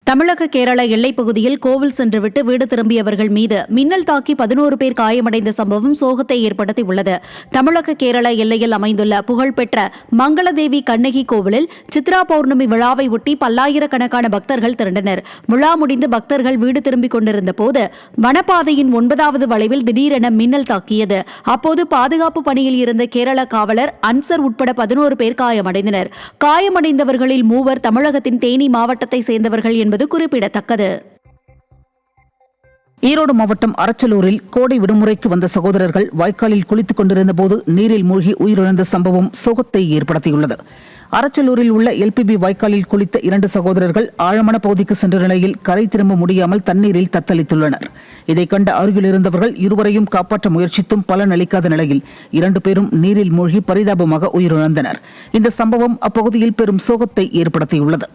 தமிழக கேரள எல்லைப் பகுதியில் கோவில் சென்றுவிட்டு வீடு திரும்பியவர்கள் மீது மின்னல் தாக்கி 11 பேர் காயமடைந்த சம்பவம் சோகத்தை ஏற்படுத்தியுள்ளது. தமிழக கேரள எல்லையில் அமைந்துள்ள புகழ்பெற்ற மங்களதேவி கண்ணகி கோவிலில் சித்ரா பௌர்ணமி விழாவை ஒட்டி பல்லாயிரக்கணக்கான பக்தர்கள் திரண்டனர். விழா முடிந்து பக்தர்கள் வீடு திரும்பிக் கொண்டிருந்த போது வனப்பாதையின் 9வது வளைவில் திடீரென மின்னல் தாக்கியது. அப்போது பாதுகாப்பு பணியில் இருந்த கேரள காவலர் அன்சர் உட்பட 11 பேர் காயமடைந்தனர். காயமடைந்தவர்களில் 3 தமிழகத்தின் தேனி மாவட்டத்தை சேர்ந்தவர்கள் என்பது குறிப்பிடத்தக்கது. ஈரோடு மாவட்டம் அரச்சலூரில் கோடை விடுமுறைக்கு வந்த சகோதரர்கள் வாய்க்காலில் குளித்துக் கொண்டிருந்த போது நீரில் மூழ்கி உயிரிழந்த சம்பவம் சோகத்தை ஏற்படுத்தியுள்ளது. அரச்சலூரில் உள்ள எல்பிபி வாய்க்காலில் குளித்த 2 சகோதரர்கள் ஆழமான பகுதிக்கு சென்ற நிலையில் கரை திரும்ப முடியாமல் தண்ணீரில் தத்தளித்துள்ளனர். இதைக் கண்ட அருகில் இருந்தவர்கள் இருவரையும் காப்பாற்ற முயற்சித்தும் பலன் அளிக்காத நிலையில் 2 பேரும் நீரில் மூழ்கி பரிதாபமாக உயிரிழந்தனர். இந்த சம்பவம் அப்பகுதியில் பெரும் சோகத்தை ஏற்படுத்தியுள்ளது.